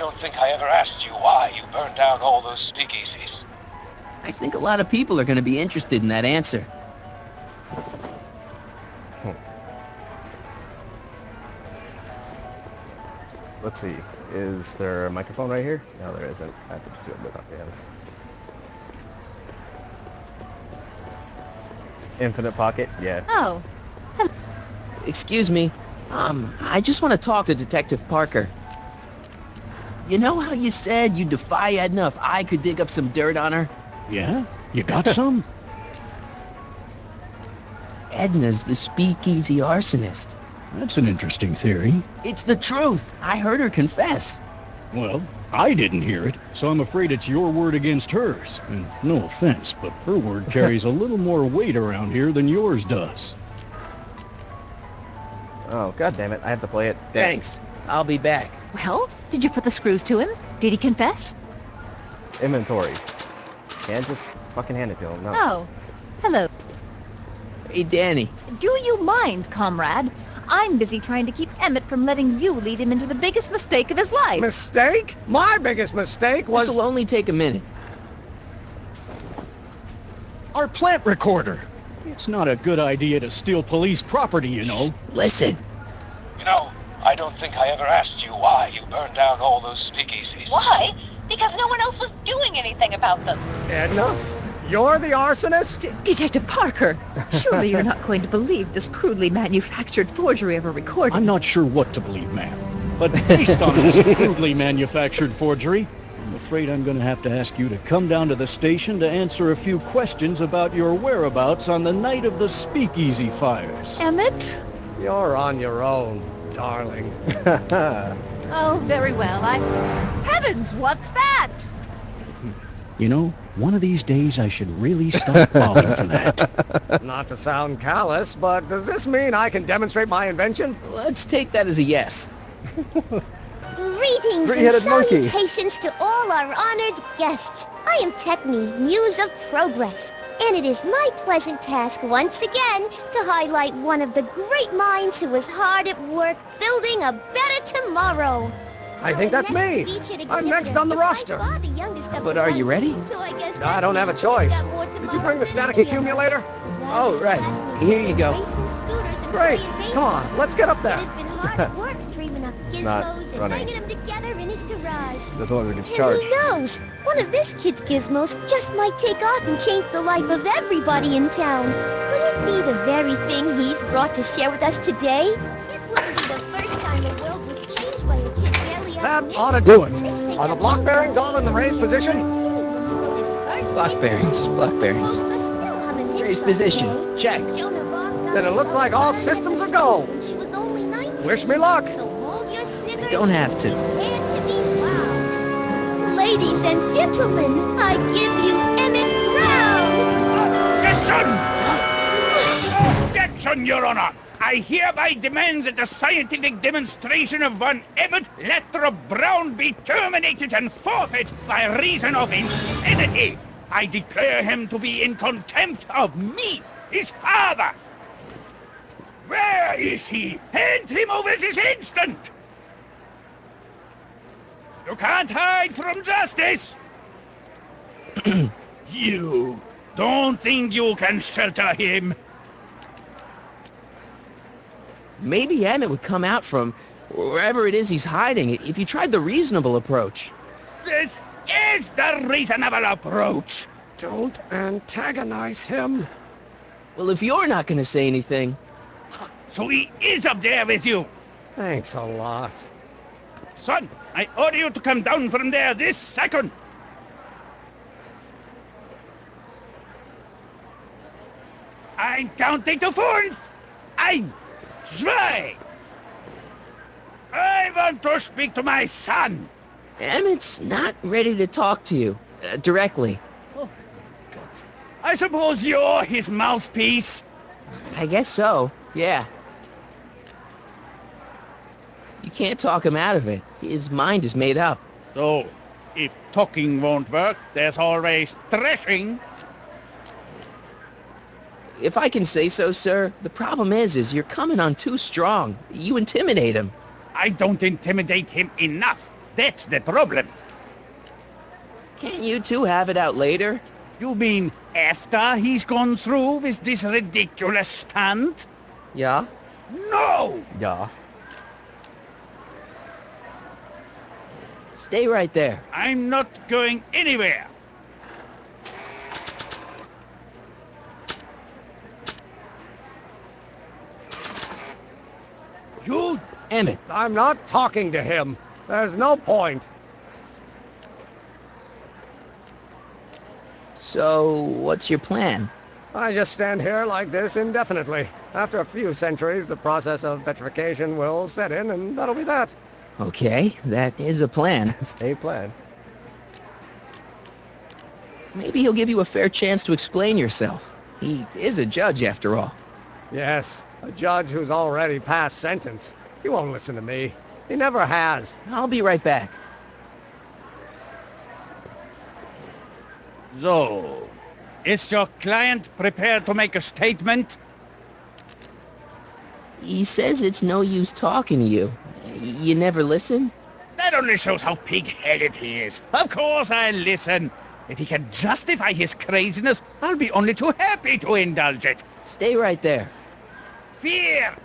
don't think I ever asked you why you burned down all those speakeasies. I think a lot of people are going to be interested in that answer. Let's see. Is there a microphone right here? No, there isn't. I have to just go talk to him. Infinite pocket? Yeah. Oh. Excuse me. I just want to talk to Detective Parker. You know how you said you'd defy Edna if I could dig up some dirt on her? Yeah? You got some? Edna's the speakeasy arsonist. That's an interesting theory. It's the truth. I heard her confess. Well, I didn't hear it, so I'm afraid it's your word against hers. And no offense, but her word carries a little more weight around here than yours does. Oh, god damn it. I have to play it. Damn. Thanks. I'll be back. Well, did you put the screws to him? Did he confess? Inventory. Can't just fucking hand it to him. No. Oh. Hello. Hey, Danny. Do you mind, comrade? I'm busy trying to keep Emmett from letting you lead him into the biggest mistake of his life. Mistake? My biggest mistake was... This'll only take a minute. Our plant recorder! It's not a good idea to steal police property, you know. Listen. You know, I don't think I ever asked you why you burned down all those speakeasies. Why? Because no one else was doing anything about them. Edna? You're the arsonist? Detective Parker, surely you're not going to believe this crudely manufactured forgery of a recording. I'm not sure what to believe, ma'am. But based on this crudely manufactured forgery, I'm afraid I'm going to have to ask you to come down to the station to answer a few questions about your whereabouts on the night of the speakeasy fires. Emmett? You're on your own, darling. Oh, very well. Heavens, what's that? You know, one of these days I should really stop falling for that. Not to sound callous, but does this mean I can demonstrate my invention? Let's take that as a yes. Greetings Three-headed and monkey. salutations to all our honored guests. I am Techne, Muse of Progress, and it is my pleasant task once again to highlight one of the great minds who was hard at work building a better tomorrow. I think that's me. I'm next on the roster. But are you ready? I don't have a choice. Did you bring the static accumulator? Oh, right. Here you go. Great. Come on, let's get up there. It's been hard work dreaming up not gizmos and running. bringing them together in his garage. Doesn't look like it's And charged. who knows? One of this kid's gizmos just might take off and change the life of everybody in town. Could it be the very thing he's brought to share with us today? This wouldn't be the first time the world was changed by a kid barely That out ought to do it. Are the block bearings all in the raised position? Block bearings. Block bearings. Raised position. Check. Then it looks like all systems are go. She was only 19. Wish me luck. So hold your snickers. Don't have to. Prepare to be wowed. Ladies and gentlemen, I give you Emmett Brown. Objection! Objection, Your Honor! I hereby demand that the scientific demonstration of one Emmett Lathrop Brown be terminated and forfeit by reason of insanity. I declare him to be in contempt of me, his father. Where is he? Hand him over this instant! You can't hide from justice! You don't think you can shelter him? Maybe Emmett would come out from wherever it is he's hiding if you tried the reasonable approach. This is the reasonable approach. Don't antagonize him. Well, if you're not going to say anything... So he is up there with you. Thanks a lot. Son, I order you to come down from there this second. I'm counting to 4. 1, 2. I want to speak to my son. Emmett's not ready to talk to you directly. Oh, God. I suppose you're his mouthpiece. I guess so, yeah. You can't talk him out of it. His mind is made up. So, if talking won't work, there's always threshing. If I can say so, sir, the problem is you're coming on too strong. You intimidate him. I don't intimidate him enough. That's the problem. Can't you two have it out later? You mean after he's gone through with this ridiculous stunt? Yeah? No! Yeah. Stay right there. I'm not going anywhere. You... Emmett, I'm not talking to him. There's no point. so what's your plan? I just stand here like this indefinitely. After a few centuries, the process of petrification will set in, and that'll be that. Okay, that is a plan. Stay plan. Maybe he'll give you a fair chance to explain yourself. He is a judge, after all. Yes, a judge who's already passed sentence. He won't listen to me. He never has. I'll be right back. So, is your client prepared to make a statement? He says it's no use talking to you. You never listen? That only shows how pig-headed he is. Of course I'll listen. If he can justify his craziness, I'll be only too happy to indulge it. Stay right there. Fear!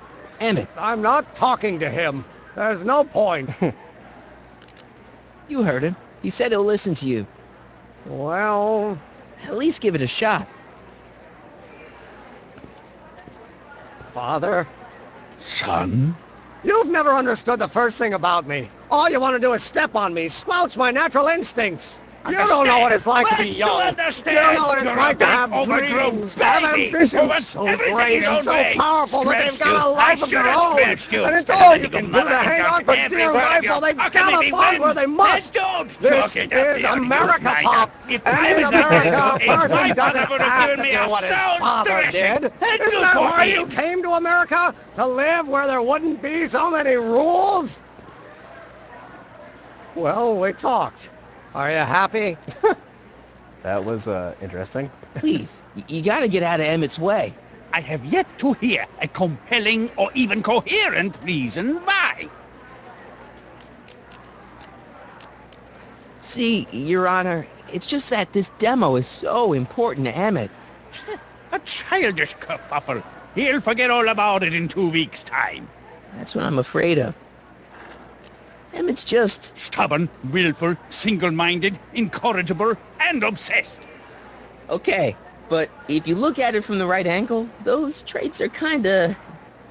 Emmett, I'm not talking to him. There's no point. you heard him. He said he'll listen to you. Well, At least give it a shot. Father, Son? you've never understood the first thing about me. All you want to do is step on me, squelch my natural instincts. You don't know what it's like to be What's young. You understand? don't know what it's You're like a to have big, overgrown dreams, to have baby who ambitions wants so everything great his and own so way. powerful that they've Scratched got a you. life I of should their have own. scratched you. And it's Instead all of you taking can do to mother hang and on for every dear word of life you. while they've How can got it a be fun where wins? they must. Then don't This chalk it up is to your America, mind. Pop. If And I in was that America, a age, my person father doesn't would have have given to me do a what his sound father thrashing. did. And Isn't good that for why you him. came to America? To live where there wouldn't be so many rules? Well, we talked. Are you happy? That was interesting. Please, you gotta get out of Emmett's way. I have yet to hear a compelling or even coherent reason why. See, Your Honor, it's just that this demo is so important to Emmett. A childish kerfuffle. He'll forget all about it in 2 weeks' time. That's what I'm afraid of. Emmett's just... Stubborn, willful, single-minded, incorrigible, and obsessed. Okay, but if you look at it from the right angle, those traits are kinda...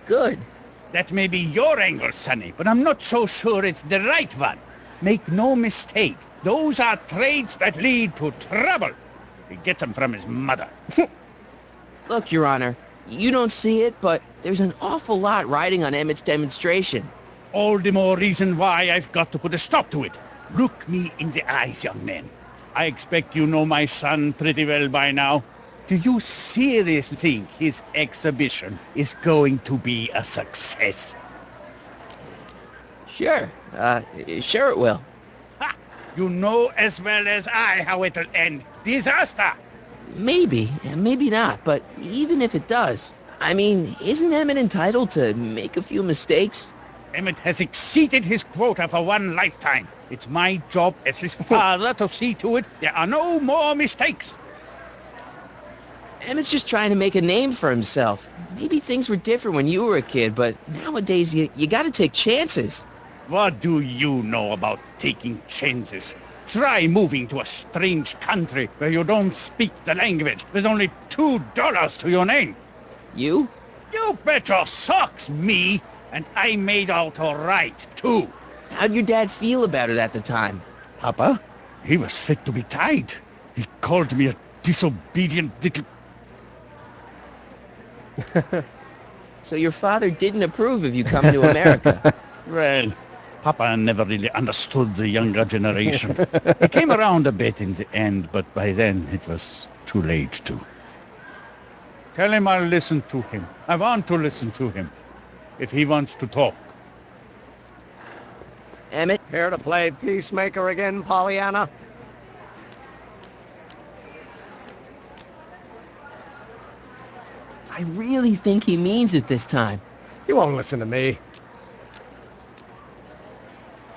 good. That may be your angle, Sonny, but I'm not so sure it's the right one. Make no mistake, those are traits that lead to trouble. He gets them from his mother. Look, Your Honor, you don't see it, but there's an awful lot riding on Emmett's demonstration. All the more reason why I've got to put a stop to it. Look me in the eyes, young man. I expect you know my son pretty well by now. Do you seriously think his exhibition is going to be a success? Sure, sure it will. Ha! You know as well as I how it'll end. Disaster! Maybe, and maybe not, but even if it does, I mean, isn't Emmett entitled to make a few mistakes? Emmett has exceeded his quota for one lifetime. It's my job as his father to see to it there are no more mistakes. Emmett's just trying to make a name for himself. Maybe things were different when you were a kid, but nowadays you gotta take chances. What do you know about taking chances? Try moving to a strange country where you don't speak the language. There's only $2 to your name. You? You bet your socks, me! And I made out all right, too. How'd your dad feel about it at the time? Papa? He was fit to be tied. He called me a disobedient little... So your father didn't approve of you coming to America? Well, Papa never really understood the younger generation. He came around a bit in the end, but by then it was too late to. Tell him I'll listen to him. I want to listen to him. If he wants to talk. Emmett? Here to play peacemaker again, Pollyanna? I really think he means it this time. You won't listen to me.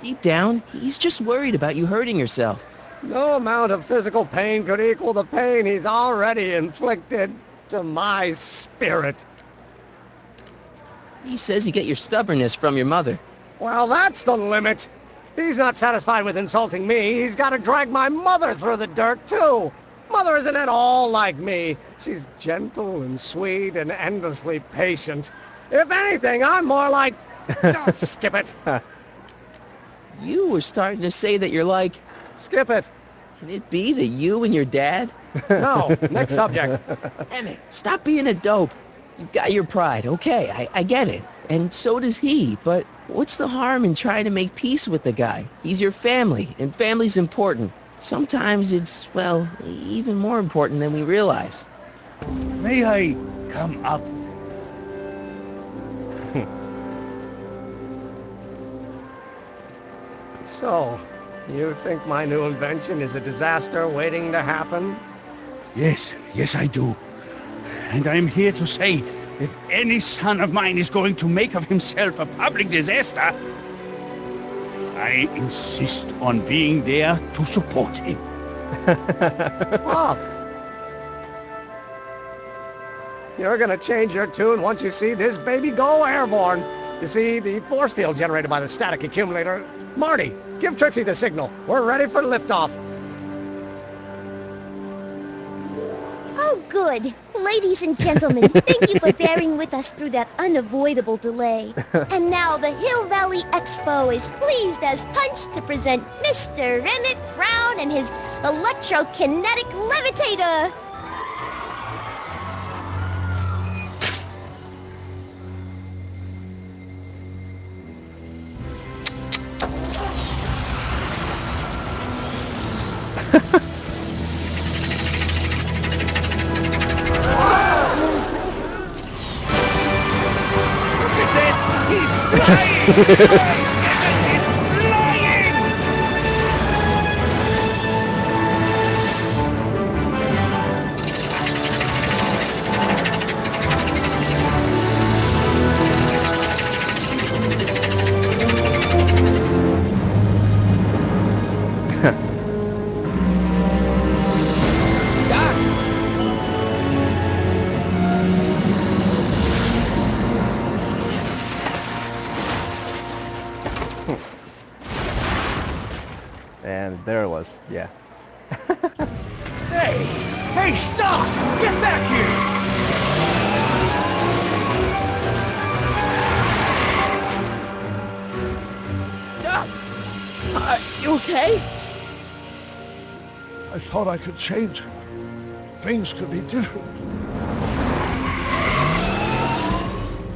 Deep down, he's just worried about you hurting yourself. No amount of physical pain could equal the pain he's already inflicted to my spirit. He says you get your stubbornness from your mother. Well, that's the limit. He's not satisfied with insulting me. He's got to drag my mother through the dirt, too. Mother isn't at all like me. She's gentle and sweet and endlessly patient. If anything, I'm more like... Oh, skip it. You were starting to say that you're like... Skip it. Can it be that you and your dad? No, next subject. Emmett, stop being a dope. You've got your pride, okay, I get it. And so does he, but what's the harm in trying to make peace with the guy? He's your family, and family's important. Sometimes it's, well, even more important than we realize. May I come up? So, you think my new invention is a disaster waiting to happen? Yes, I do. And I'm here to say, if any son of mine is going to make of himself a public disaster, I insist on being there to support him. Pop! You're gonna change your tune once you see this baby go airborne. You see, the force field generated by the static accumulator... Marty, give Trixie the signal. We're ready for liftoff. Oh, good. Ladies and gentlemen, thank you for bearing with us through that unavoidable delay. And now the Hill Valley Expo is pleased as punch to present Mr. Emmett Brown and his electrokinetic levitator. And there it was, yeah. Hey, stop! Get back here! Doc! You okay? I thought I could change it. Things could be different.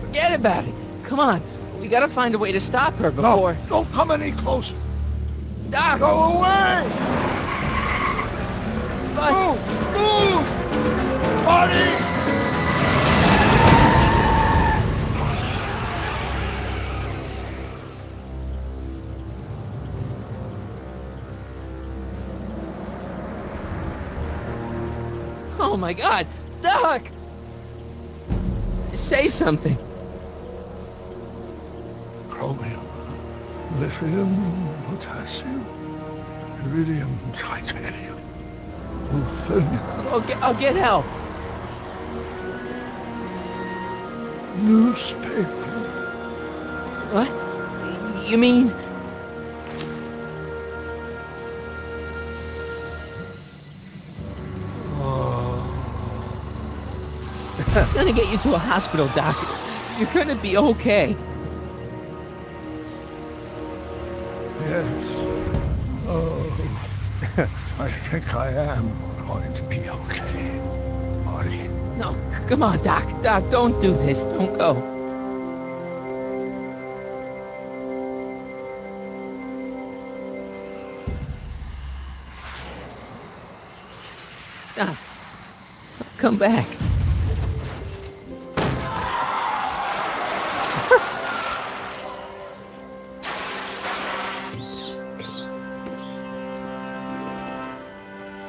Forget about it. Come on. We gotta find a way to stop her before... No, don't come any closer. Doc! Go away! But... Move! Marty! Oh my God! Doc! Say something. Chromium, lithium, potassium, iridium, titanium, ruthenium, I'll get help. newspaper. What? You mean... I'm gonna get you to a hospital, Doc. You're gonna be okay. Yes. Oh, I think I am going to be okay, Marty. No, come on, Doc. Doc, don't do this. Don't go. Doc, come back.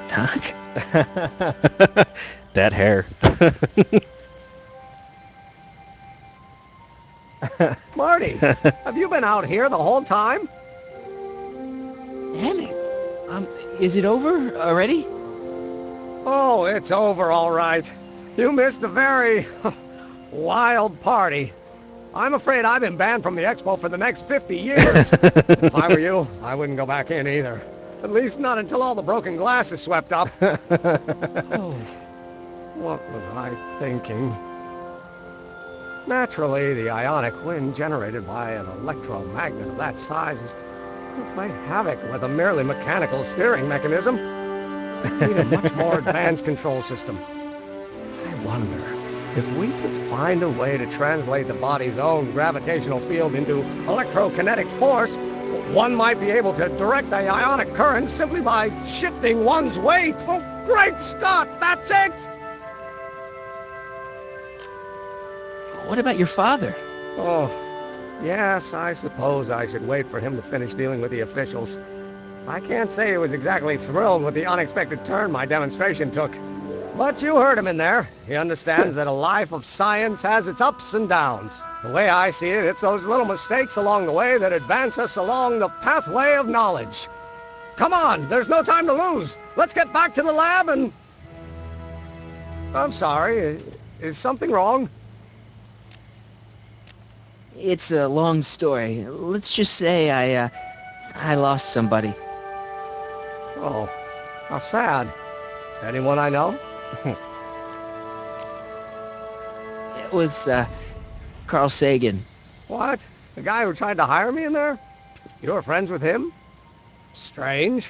Doc? That hair. Marty, have you been out here the whole time? Emmett, is it over already? Oh, it's over all right. You missed a very wild party. I'm afraid I've been banned from the expo for the next 50 years. If I were you, I wouldn't go back in either. At least not until all the broken glass is swept up. Oh, what was I thinking? Naturally, the ionic wind generated by an electromagnet of that size will play havoc with a merely mechanical steering mechanism. We need a much more advanced control system. I wonder if we could find a way to translate the body's own gravitational field into electrokinetic force. One might be able to direct the ionic current simply by shifting one's weight. Oh, great Scott, that's it! What about your father? Oh, yes, I suppose I should wait for him to finish dealing with the officials. I can't say he was exactly thrilled with the unexpected turn my demonstration took. But you heard him in there. He understands that a life of science has its ups and downs. The way I see it, it's those little mistakes along the way that advance us along the pathway of knowledge. Come on, there's no time to lose. Let's get back to the lab and... I'm sorry, is something wrong? It's a long story. Let's just say I lost somebody. Oh, how sad. Anyone I know? It was, Carl Sagan. What? The guy who tried to hire me in there? You were friends with him? Strange.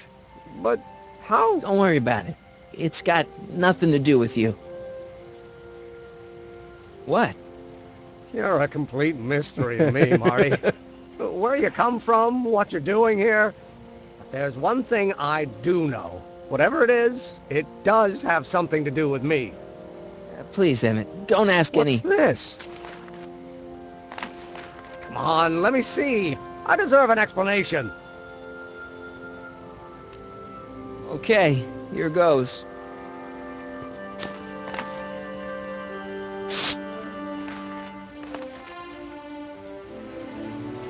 But how? Don't worry about it. It's got nothing to do with you. What? You're a complete mystery to me, Marty. Where you come from, what you're doing here. But there's one thing I do know. Whatever it is, it does have something to do with me. Please, Emmett, don't ask any... What's this? Come on, let me see. I deserve an explanation. Okay, here goes.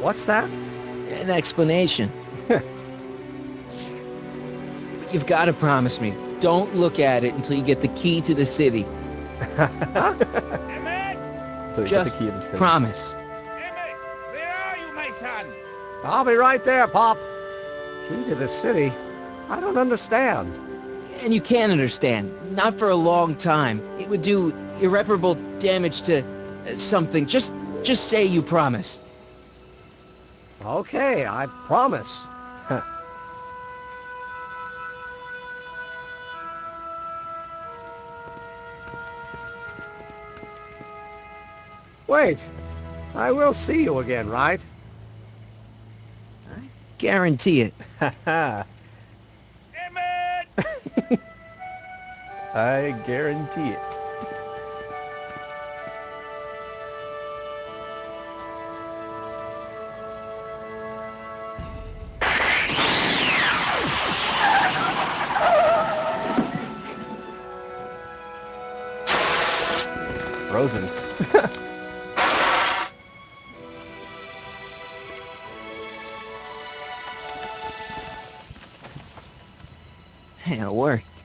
What's that? An explanation. You've got to promise me. Don't look at it until you get the key to the city. Emmett! Just promise. Emmett, where are you, my son? I'll be right there, Pop. Key to the city? I don't understand. And you can understand. Not for a long time. It would do irreparable damage to something. Just say you promise. Okay, I promise. Wait, I will see you again, right? I guarantee it. Emmett! I guarantee it. Frozen. Yeah, it worked.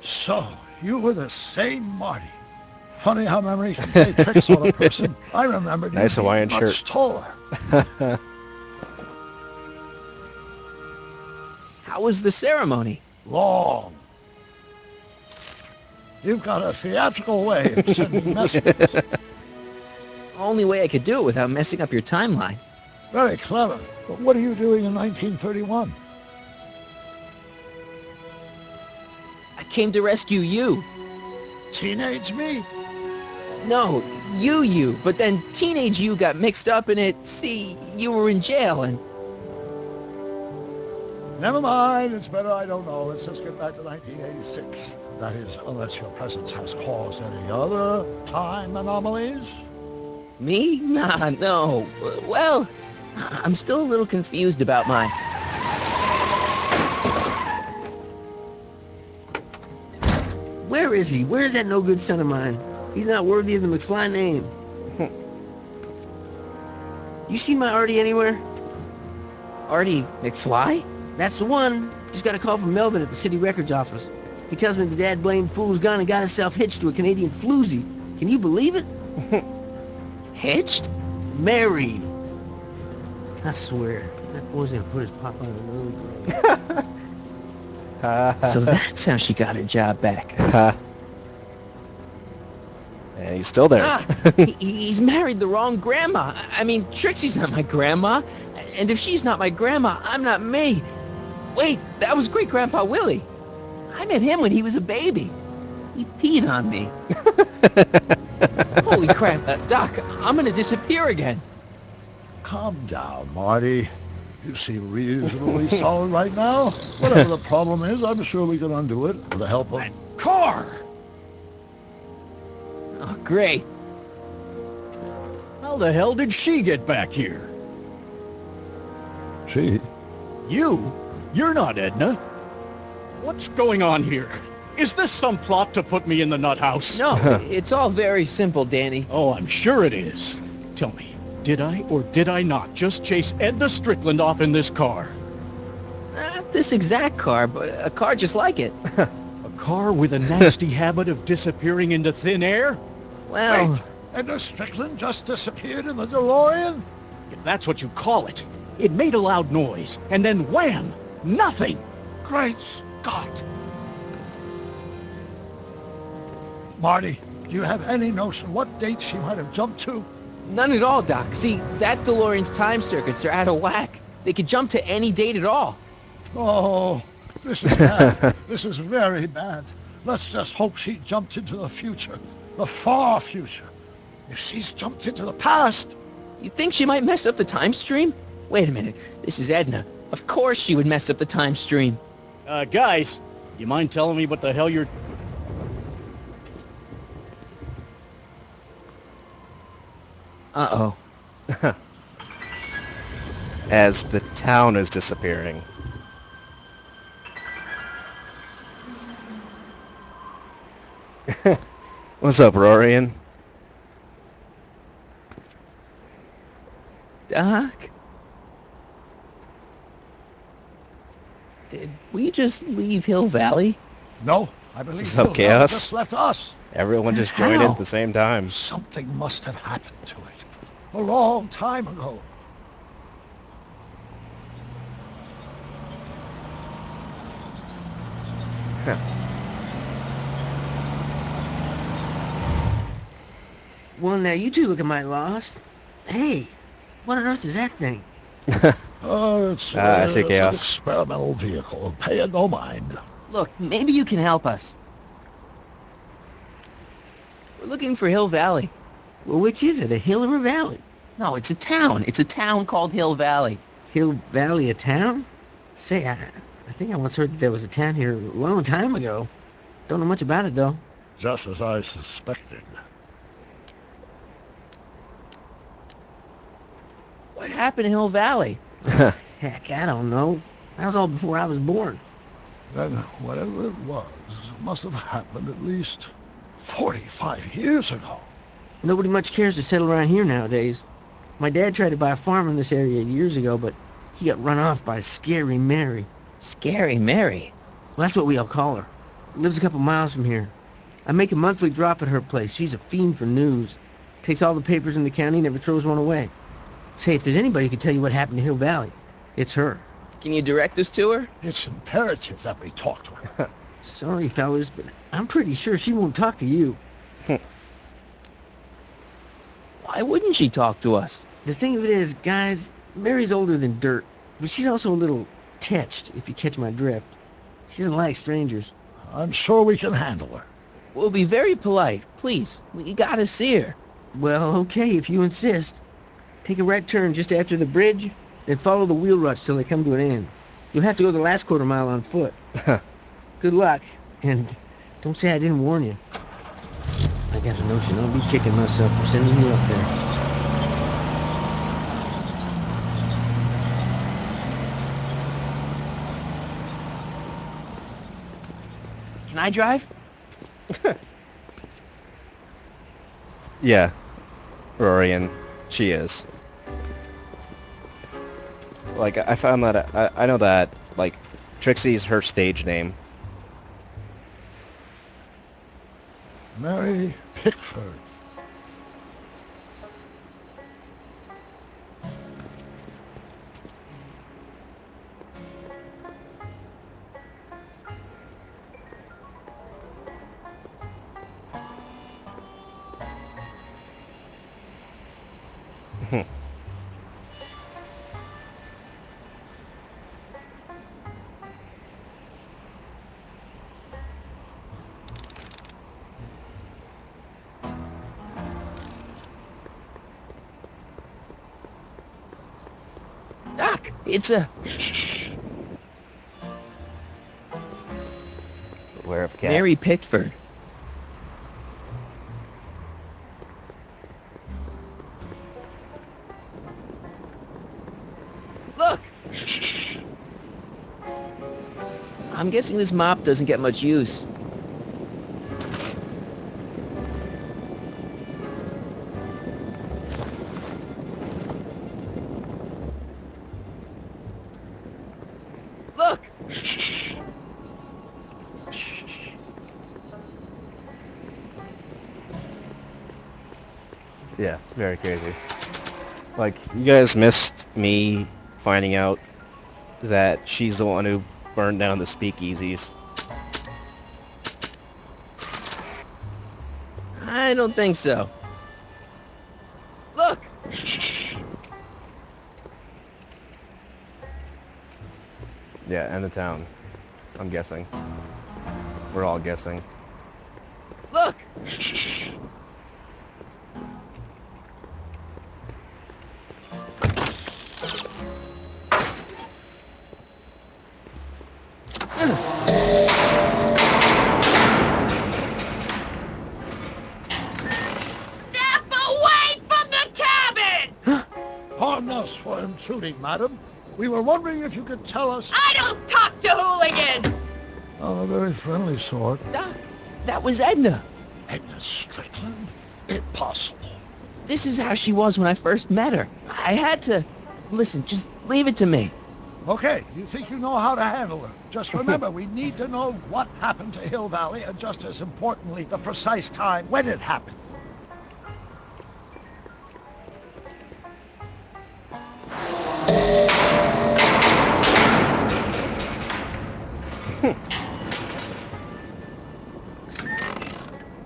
So, you were the same Marty. Funny how memory can play tricks on a person. I remembered Nice you Hawaiian being much shirt. taller. How was the ceremony? Long. You've got a theatrical way of sending messages. Only way I could do it without messing up your timeline. Very clever. But what are you doing in 1931? I came to rescue you. Teenage me? No, you. But then teenage you got mixed up in it. See, you were in jail and... Never mind. It's better I don't know. Let's just get back to 1986. That is, unless your presence has caused any other time anomalies. Me? Nah, no. Well, I'm still a little confused about mine. Where is he? Where's that no good son of mine? He's not worthy of the McFly name. You seen my Artie anywhere? Artie McFly? That's the one. Just got a call from Melvin at the city records office. He tells me the dad blamed fool's gone and got himself hitched to a Canadian floozy. Can you believe it? Hitched? Married. I swear, that boy's gonna put his pop on the road. So that's how she got her job back. And he's still there. He's married the wrong grandma. I mean, Trixie's not my grandma. And if she's not my grandma, I'm not me. Wait, that was great-grandpa Willie. I met him when he was a baby. He peed on me. Holy crap, Doc, I'm gonna disappear again. Calm down, Marty. You seem reasonably solid right now. Whatever the problem is, I'm sure we can undo it with the help of... Car! Oh, great. How the hell did she get back here? She? You? You're not Edna. What's going on here? Is this some plot to put me in the nut house? No, it's all very simple, Danny. Oh, I'm sure it is. Tell me, did I or did I not just chase Edna Strickland off in this car? Not this exact car, but a car just like it. A car with a nasty habit of disappearing into thin air? Well... Wait, Edna Strickland just disappeared in the DeLorean? If that's what you call it. It made a loud noise, and then wham! Nothing! Great Scott! Marty, do you have any notion what date she might have jumped to? None at all, Doc. See, that DeLorean's time circuits are out of whack. They could jump to any date at all. Oh, this is bad. This is very bad. Let's just hope she jumped into the future. The far future. If she's jumped into the past... You think she might mess up the time stream? Wait a minute. This is Edna. Of course she would mess up the time stream. Guys, you mind telling me what the hell you're... Uh-oh. As the town is disappearing. What's up, Rorian? Doc? Did we just leave Hill Valley? No, I believe What's up, Hill Chaos? just left us. Everyone just joined in How? at the same time. Something must have happened to it. A long time ago. Well, now you two look at my lost. Hey, what on earth is that thing? It's, I see it's an Chaos. experimental vehicle. Pay it no mind. Look, maybe you can help us. We're looking for Hill Valley. Well, which is it, a hill or a valley? No, it's a town. It's a town called Hill Valley. Hill Valley, a town? Say, I think I once heard that there was a town here a long time ago. Don't know much about it, though. Just as I suspected. What happened to Hill Valley? Heck, I don't know. That was all before I was born. Then whatever it was must have happened at least 45 years ago. Nobody much cares to settle around here nowadays. My dad tried to buy a farm in this area years ago, but he got run off by Scary Mary. Scary Mary? Well, that's what we all call her. Lives a couple miles from here. I make a monthly drop at her place. She's a fiend for news. Takes all the papers in the county, never throws one away. Say, if there's anybody who can tell you what happened to Hill Valley, it's her. Can you direct us to her? It's imperative that we talk to her. Sorry, fellas, but I'm pretty sure she won't talk to you. Why wouldn't she talk to us? The thing of it is, guys, Mary's older than dirt, but she's also a little tetched, if you catch my drift. She doesn't like strangers. I'm sure we can handle her. We'll be very polite, please. We gotta see her. Well, okay, if you insist. Take a right turn just after the bridge, then follow the wheel ruts till they come to an end. You'll have to go the last quarter mile on foot. Good luck, and don't say I didn't warn you. I got a notion I'll be kicking myself for sending you up there. Can I drive? Yeah, Rory, and she is. Like, I found that, I know that, like, Trixie's her stage name. Mary Pickford. Doc, it's a... Beware of cat. Mary Pickford. Look! I'm guessing this mop doesn't get much use. Look! Yeah, very crazy. Like, you guys missed me finding out that she's the one who burned down the speakeasies. I don't think so. Look! Yeah, and the town. I'm guessing. We're all guessing. Look! Step away from the cabin! Pardon us for intruding, madam. We were wondering if you could tell us... I don't talk to hooligans! Of a very friendly sort. Doc, that was Edna. Edna Strickland? Impossible. This is how she was when I first met her. I had to... Listen, just leave it to me. Okay, you think you know how to handle her. Just remember, we need to know what happened to Hill Valley, and just as importantly, the precise time when it happened.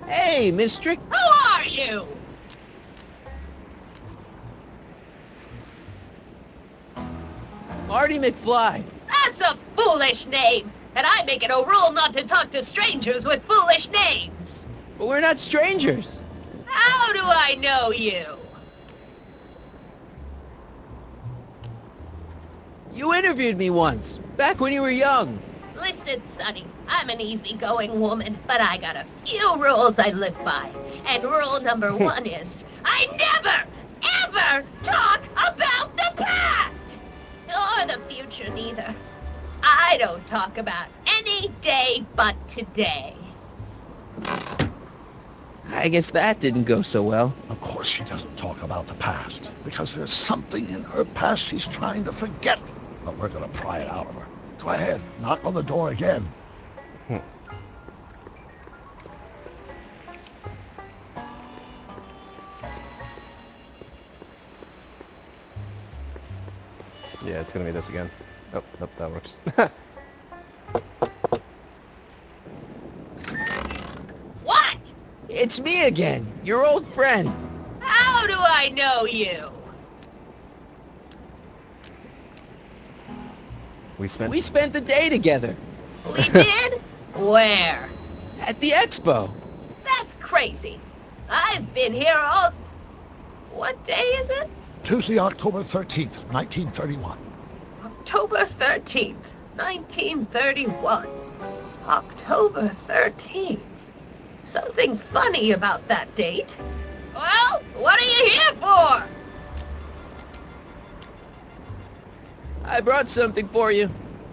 Hey, Miss Strick... Who are you? Marty McFly. That's a foolish name, and I make it a rule not to talk to strangers with foolish names. But we're not strangers. How do I know you? You interviewed me once, back when you were young. Listen, Sonny, I'm an easygoing woman, but I got a few rules I live by. And rule number one is, I never, ever talk about the past! Or the future, neither. I don't talk about any day but today. I guess that didn't go so well. Of course she doesn't talk about the past, because there's something in her past she's trying to forget. But we're gonna pry it out of her. Go ahead, knock on the door again. Yeah, it's gonna be this again. Oh, nope, that works. What? It's me again, your old friend. How do I know you? We We spent the day together We did? Where? at the expo. That's crazy. I've been here all... What day is it? Tuesday, October 13th, 1931. October 13th, 1931. October 13th. Something funny about that date. Well, what are you here for? I brought something for you.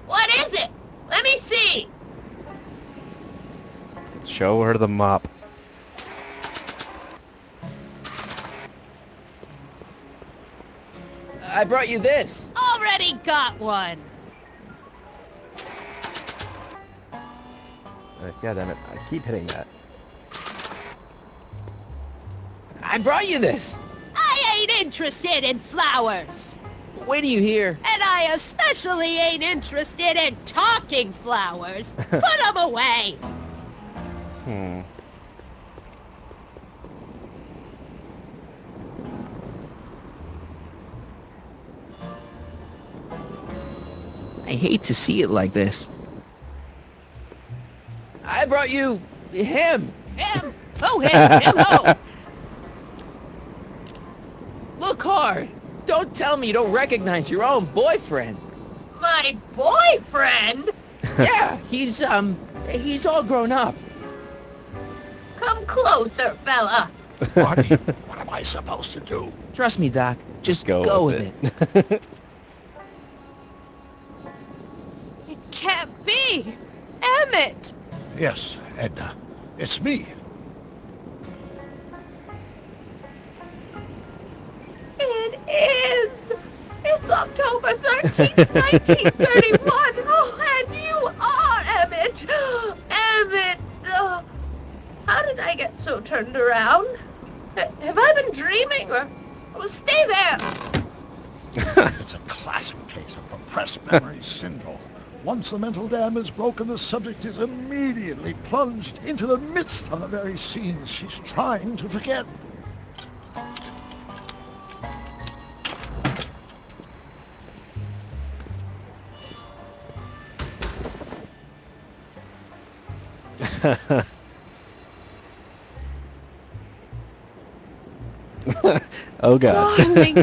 What is it? Let me see. Show her the mop. I brought you this. Already got one. God damn it, I keep hitting that. I brought you this. I ain't interested in flowers. Wait till you hear. And I especially ain't interested in talking flowers. Put them away. I hate to see it like this. I brought you him. Him? Who him? Who? Look hard. Don't tell me you don't recognize your own boyfriend. My boyfriend? Yeah, he's all grown up. Come closer, fella. Marty, what am I supposed to do? Trust me, Doc. Just Go go with with it. It can't be. Emmett. Yes, Edna. It's me. It is. It's October 13th, 1931. Oh, and you are Emmett. Emmett. How did I get so turned around? Have I been dreaming or... Oh, stay there. It's a classic case of repressed memory syndrome. Once the mental dam is broken, the subject is immediately plunged into the midst of the very scenes she's trying to forget. Oh god. Darling,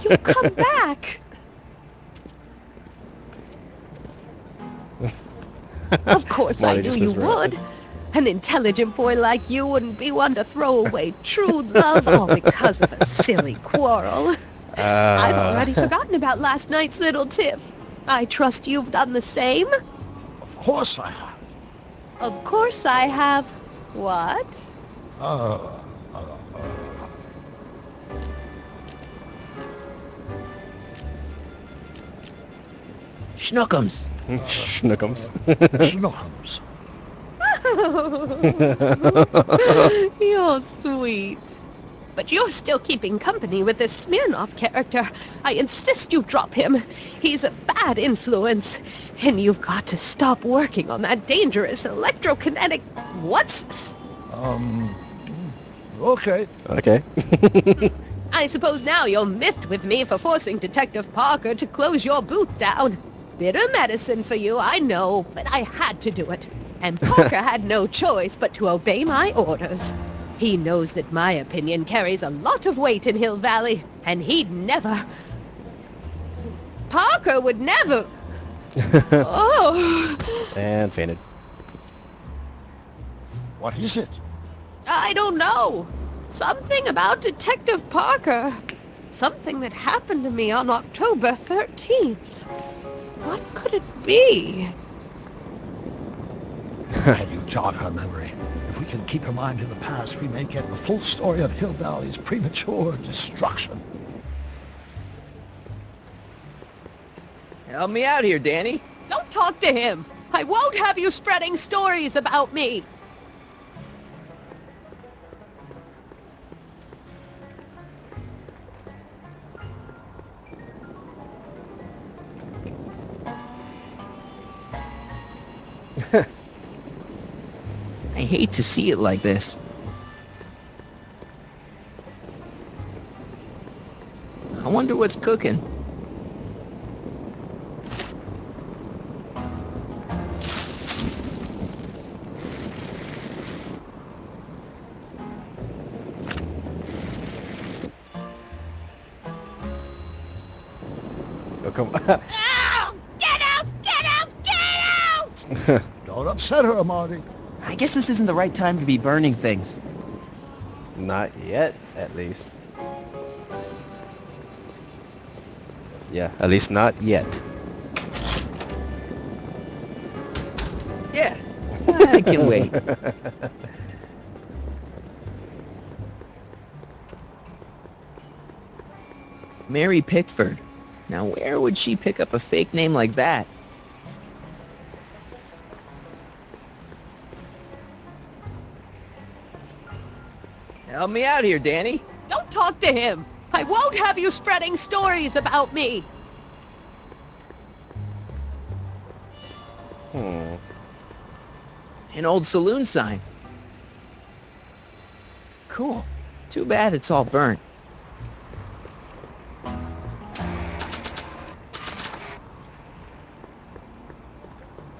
you'll come back. Of course I Marty knew just you was right. would. An intelligent boy like you wouldn't be one to throw away true love all because of a silly quarrel. I've already forgotten about last night's little tiff. I trust you've done the same? Of course I have. Of course I have. What? Schnookums. Schnookums. Snookums. You're sweet. But you're still keeping company with this Smirnoff character. I insist you drop him. He's a bad influence. And you've got to stop working on that dangerous electrokinetic... What's... Okay. Okay. I suppose now you're miffed with me for forcing Detective Parker to close your booth down. Bitter medicine for you, I know, but I had to do it. And Parker had no choice but to obey my orders. He knows that my opinion carries a lot of weight in Hill Valley, and he'd never... Parker would never... Oh... And fainted. What is it? I don't know. Something about Detective Parker. Something that happened to me on October 13th. What could it be? Can you jog her memory? If we can keep her mind in the past, we may get the full story of Hill Valley's premature destruction. Help me out here, Danny. Don't talk to him. I won't have you spreading stories about me. I hate to see it like this. I wonder what's cooking. Oh, come on. Ow! Get out! Get out! Get out! Don't upset her, Marty. I guess this isn't the right time to be burning things. Not yet, at least. Yeah, at least not yet. Yeah, I can wait. Mary Pickford. Now where would she pick up a fake name like that? Help me out here, Danny. Don't talk to him. I won't have you spreading stories about me. An old saloon sign. Cool. Too bad it's all burnt.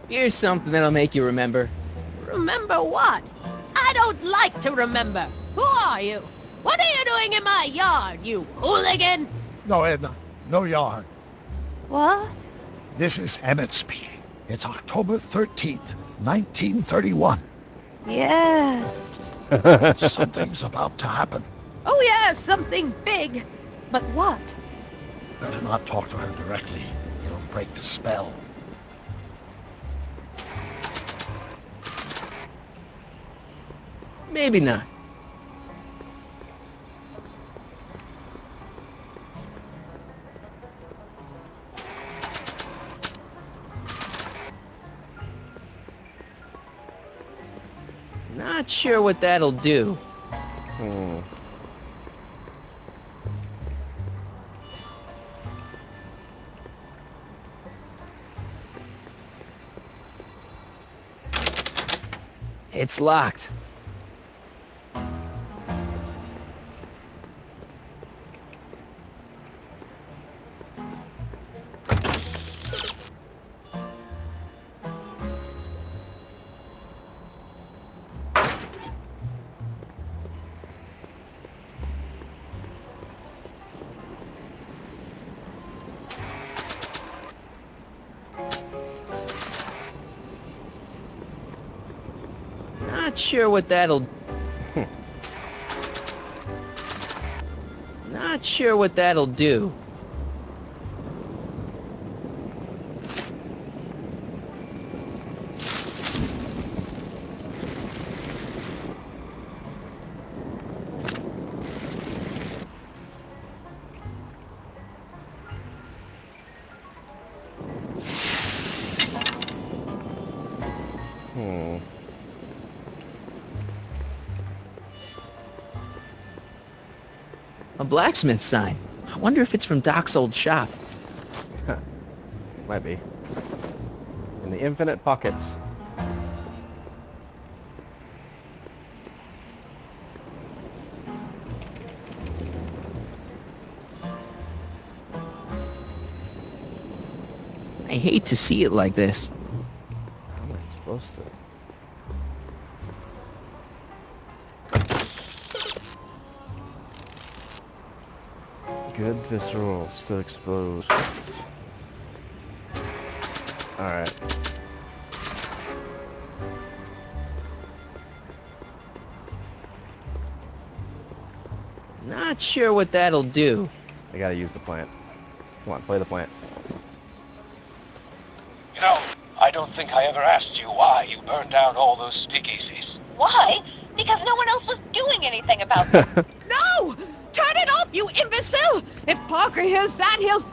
Here's something that'll make you remember. Remember what? I don't like to remember. Who are you? What are you doing in my yard, you hooligan? No, Edna. No yard. What? This is Emmett speaking. It's October 13th, 1931. Yes. Something's about to happen. Oh yeah, something big. But what? Better not talk to her directly. You'll break the spell. Maybe not. Not sure what that'll do. It's locked. Not sure what that'll... Not sure what that'll do. A blacksmith sign. I wonder if it's from Doc's old shop. Might be. In the infinite pockets. I hate to see it like this. How am I supposed to? Good visceral, still exposed. Alright. Not sure what that'll do. I gotta use the plant. Come on, play the plant. You know, I don't think I ever asked you why you burned down all those speakeasies. Why? Because no one else was doing anything about it. No! Turn it off, you imbecile! If Parker hears that, he'll...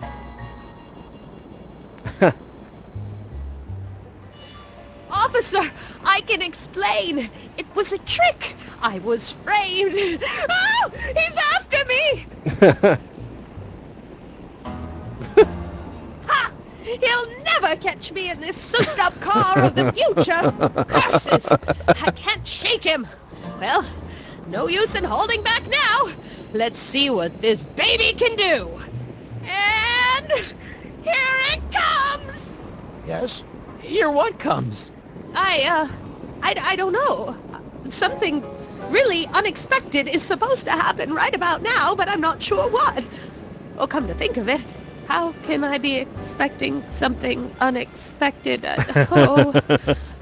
Officer, I can explain. It was a trick. I was framed. Oh, he's after me! Ha! He'll never catch me in this souped-up car of the future. Curses! I can't shake him. Well, no use in holding back now. Let's see what this baby can do. And here it comes! Yes? Here what comes? I don't know. Something really unexpected is supposed to happen right about now, but I'm not sure what. Oh, come to think of it, how can I be expecting something unexpected?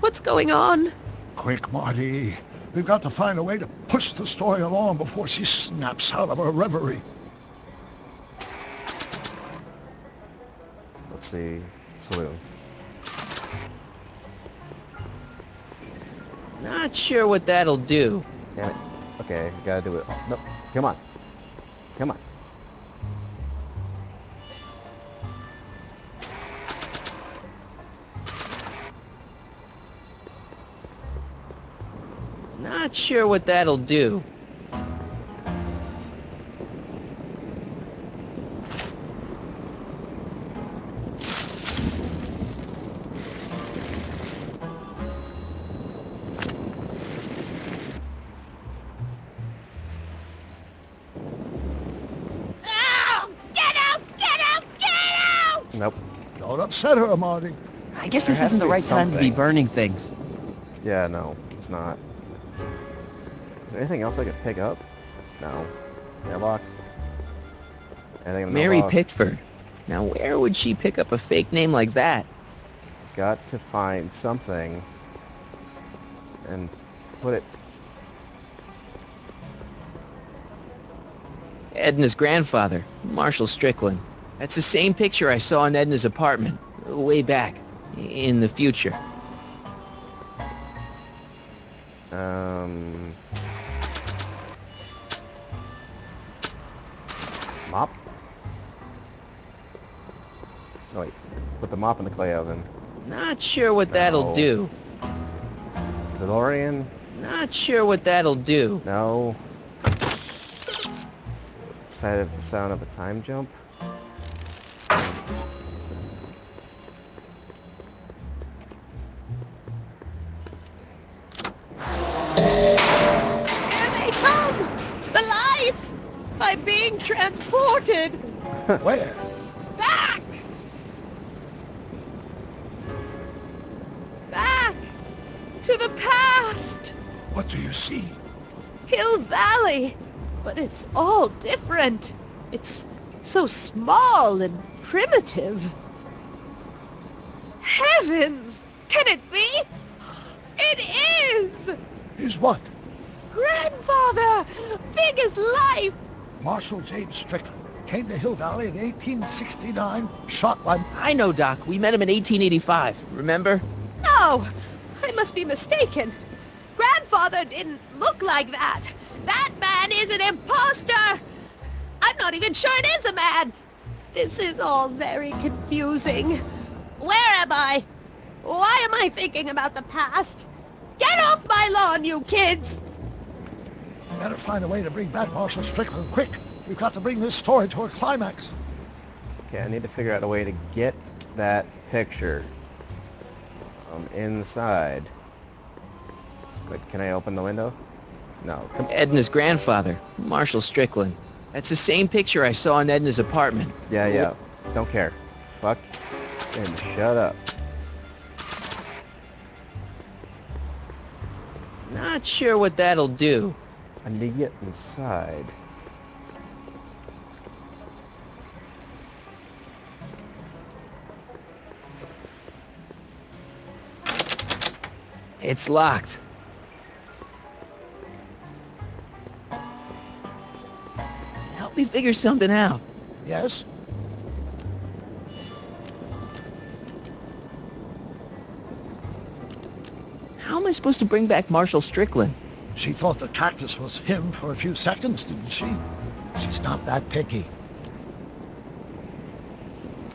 What's going on? Quick, Marty. We've got to find a way to push the story along before she snaps out of her reverie. Let's see. Saloon. Not sure what that'll do. Damn it. Okay, gotta do it. No, come on. Come on. Not sure what that'll do. Oh, get out! Get out! Get out! Nope. Don't upset her, Marty. I guess There this has isn't to the be right time to be something. burning things. Yeah, no, it's not. Is there anything else I could pick up? No. Mailbox? Anything in the Mary mailbox? Pickford. Now where would she pick up a fake name like that? Got to find something and put it. Edna's grandfather, Marshall Strickland. That's the same picture I saw in Edna's apartment, way back, in the future. Mop? Oh, wait. Put the mop in the clay oven. Not sure what that'll No. do. DeLorean? Not sure what that'll do. No. Sound of a time jump? Here they come! The lights! I'm being transported! Where? Back! Back! To the past! What do you see? Hill Valley! But it's all different. It's so small and primitive. Heavens! Can it be? It is! Is what? Grandfather! Big as life! Marshall James Strickland came to Hill Valley in 1869, shot by... I know, Doc. We met him in 1885. Remember? No! I must be mistaken. Grandfather didn't look like that. That man is an imposter! I'm not even sure it is a man! This is all very confusing. Where am I? Why am I thinking about the past? Get off my lawn, you kids! Better find a way to bring back Marshall Strickland quick. We've got to bring this story to a climax. Okay, I need to figure out a way to get that picture inside. Wait, can I open the window? No. Edna's grandfather, Marshall Strickland. That's the same picture I saw in Edna's apartment. Yeah. Don't care. Fuck. And shut up. Not sure what that'll do. I need to get inside. It's locked. Help me figure something out. Yes? How am I supposed to bring back Marshall Strickland? She thought the cactus was him for a few seconds, didn't she? She's not that picky.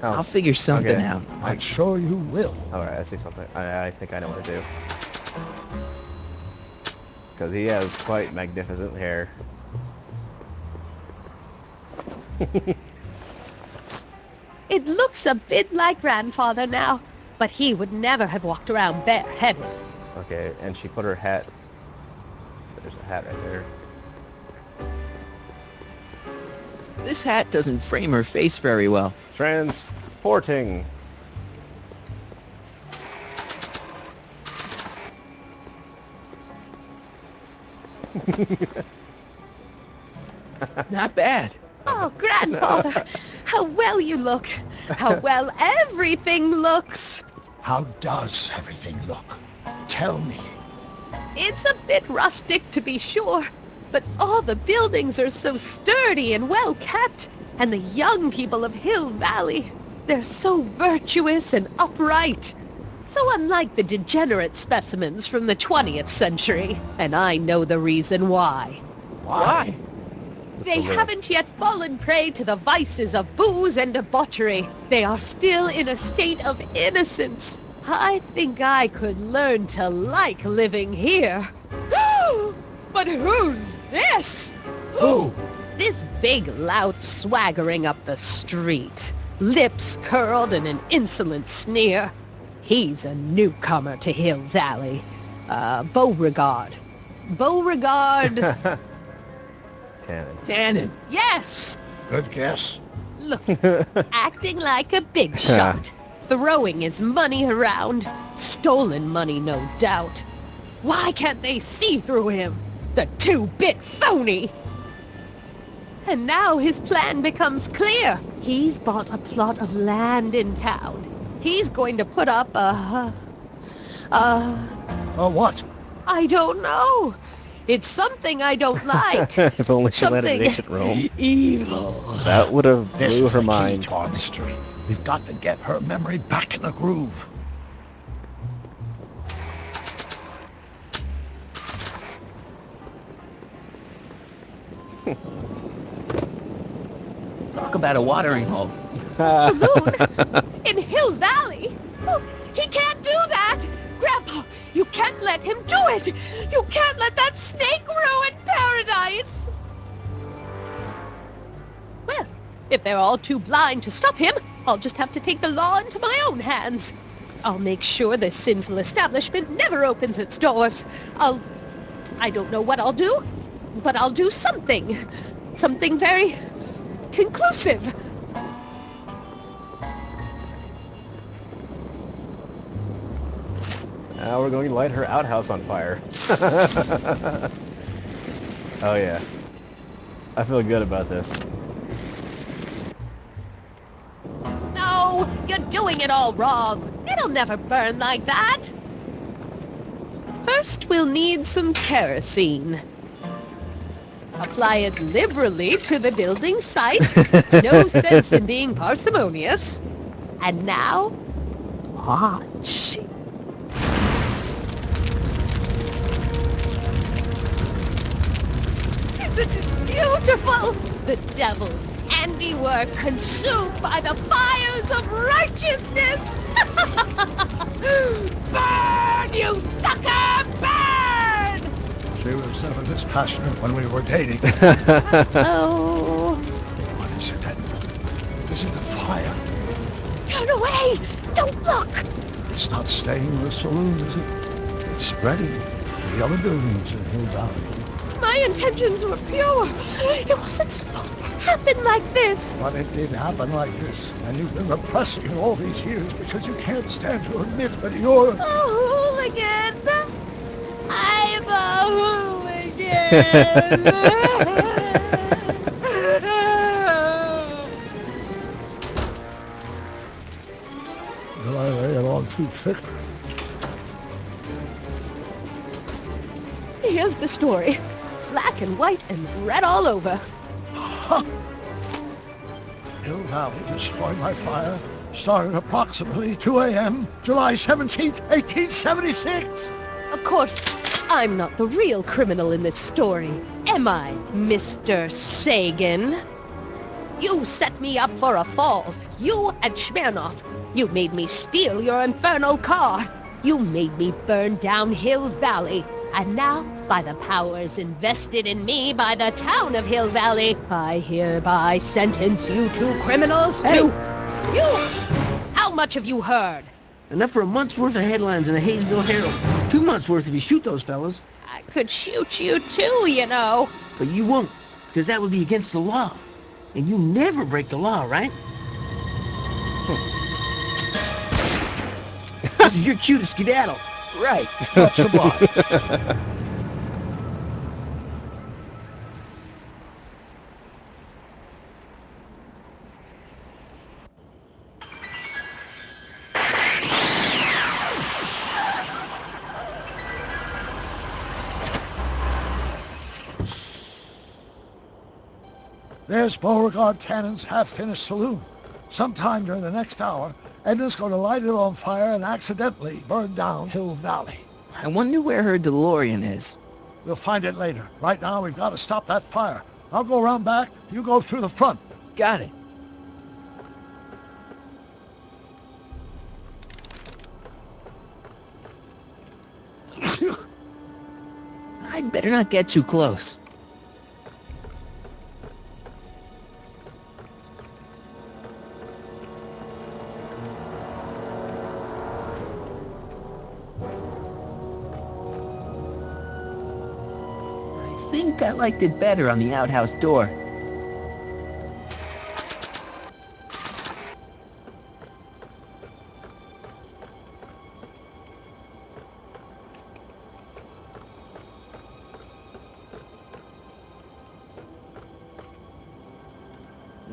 Oh, I'll figure something okay. out. I'm sure you will. Alright, I see something. I think I know what to do. Because he has quite magnificent hair. It looks a bit like Grandfather now, but he would never have walked around bareheaded. Okay, and she put her hat... There's a hat right there. This hat doesn't frame her face very well. Transporting! Not bad. Oh, Grandfather, how well you look. How well everything looks. How does everything look? Tell me. It's a bit rustic, to be sure, but all the buildings are so sturdy and well kept. And the young people of Hill Valley, they're so virtuous and upright. So unlike the degenerate specimens from the 20th century. And I know the reason why. Why? They haven't yet fallen prey to the vices of booze and debauchery. They are still in a state of innocence. I think I could learn to like living here. But who's this? Who? This big lout swaggering up the street, lips curled in an insolent sneer. He's a newcomer to Hill Valley. Beauregard. Beauregard... Tannen. Yes! Good guess. Look, acting like a big shot, throwing his money around. Stolen money, no doubt. Why can't they see through him? The two-bit phony! And now his plan becomes clear. He's bought a plot of land in town. He's going to put up a What? I don't know. It's something I don't like. If only she landed in Something ancient Rome. evil. That would have This blew is her the key mind. to our mystery. We've got to get her memory back in the groove. Talk about a watering hole. Saloon? In Hill Valley? Oh, he can't do that! Grandpa, you can't let him do it! You can't let that snake ruin paradise! Well, if they're all too blind to stop him, I'll just have to take the law into my own hands. I'll make sure this sinful establishment never opens its doors. I don't know what I'll do, but I'll do something. Something very conclusive. Now we're going to light her outhouse on fire. Oh yeah. I feel good about this. No, you're doing it all wrong. It'll never burn like that. First, we'll need some kerosene. Apply it liberally to the building site. No sense in being parsimonious. And now, watch. Isn't it beautiful? The devil's handiwork consumed by the fires of righteousness. Burn, you sucker, burn! She was never this passionate when we were dating. Oh, What is it then? Is it the fire? turn away! Don't look! It's not staying in the saloon, is it? It's spreading to the other buildings in Hill Valley. My intentions were pure. It wasn't supposed to happen like this. But it did happen like this, and you've been repressing it all these years because you can't stand to admit that you're... A hooligan. I'm a hooligan. Will I lay it on too thick? Here's the story. Black and white and red all over. Hill Valley destroyed by fire. Started approximately 2 a.m., July 17th, 1876. Of course, I'm not the real criminal in this story. Am I, Mr. Sagan? You set me up for a fall. You and Smirnoff. You made me steal your infernal car. You made me burn down Hill Valley. And now, by the powers invested in me by the town of Hill Valley, I hereby sentence you two criminals to... You! How much have you heard? Enough for a month's worth of headlines in the Hayesville Herald. 2 months worth if you shoot those fellas. I could shoot you too, you know. But you won't, because that would be against the law. And you never break the law, right? This is your cue to skedaddle. Right. Much obliged. There's Beauregard Tannen's half-finished saloon. Sometime during the next hour, Edna's going to light it on fire and accidentally burn down Hill Valley. I wonder where her DeLorean is. We'll find it later. Right now, we've got to stop that fire. I'll go around back. You go through the front. Got it. I'd better not get too close. I think I liked it better on the outhouse door.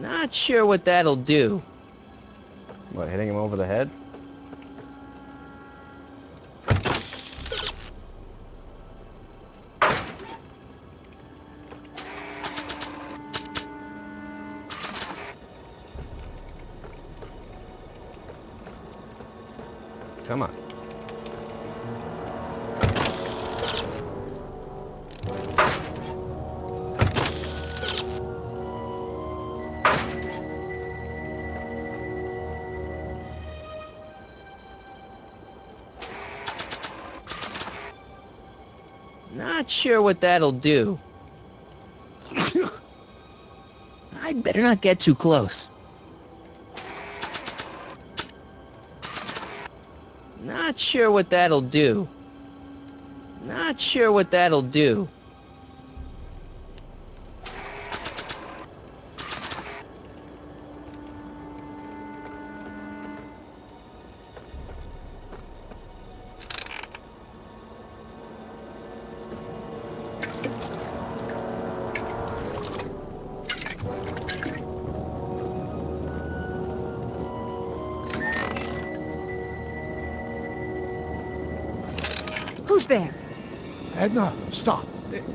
Not sure what that'll do. What, hitting him over the head? Come on. Not sure what that'll do. I'd better not get too close. Not sure what that'll do. Not sure what that'll do. Who's there? Edna, stop.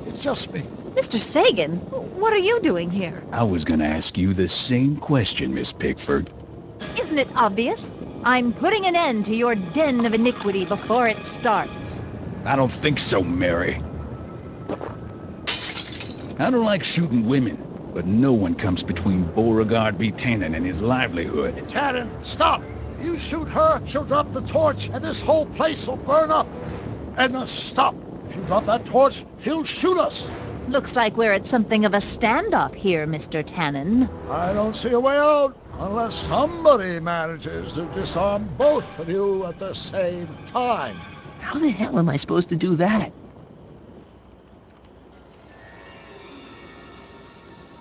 It's just me. Mr. Sagan, what are you doing here? I was gonna ask you the same question, Miss Pickford. Isn't it obvious? I'm putting an end to your den of iniquity before it starts. I don't think so, Mary. I don't like shooting women, but no one comes between Beauregard B. Tannen and his livelihood. Tannen, stop! You shoot her, she'll drop the torch, and this whole place will burn up. Edna, stop! If you drop that torch, he'll shoot us. Looks like we're at something of a standoff here, Mr. Tannen. I don't see a way out unless somebody manages to disarm both of you at the same time. How the hell am I supposed to do that?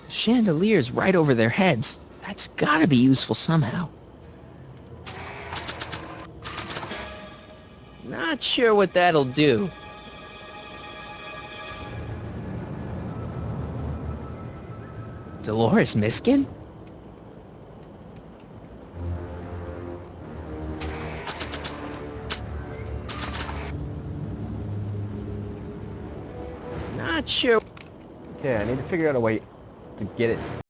Chandelier's right over their heads. That's gotta be useful somehow. Not sure what that'll do. Dolores Miskin? Not sure. Okay, I need to figure out a way to get it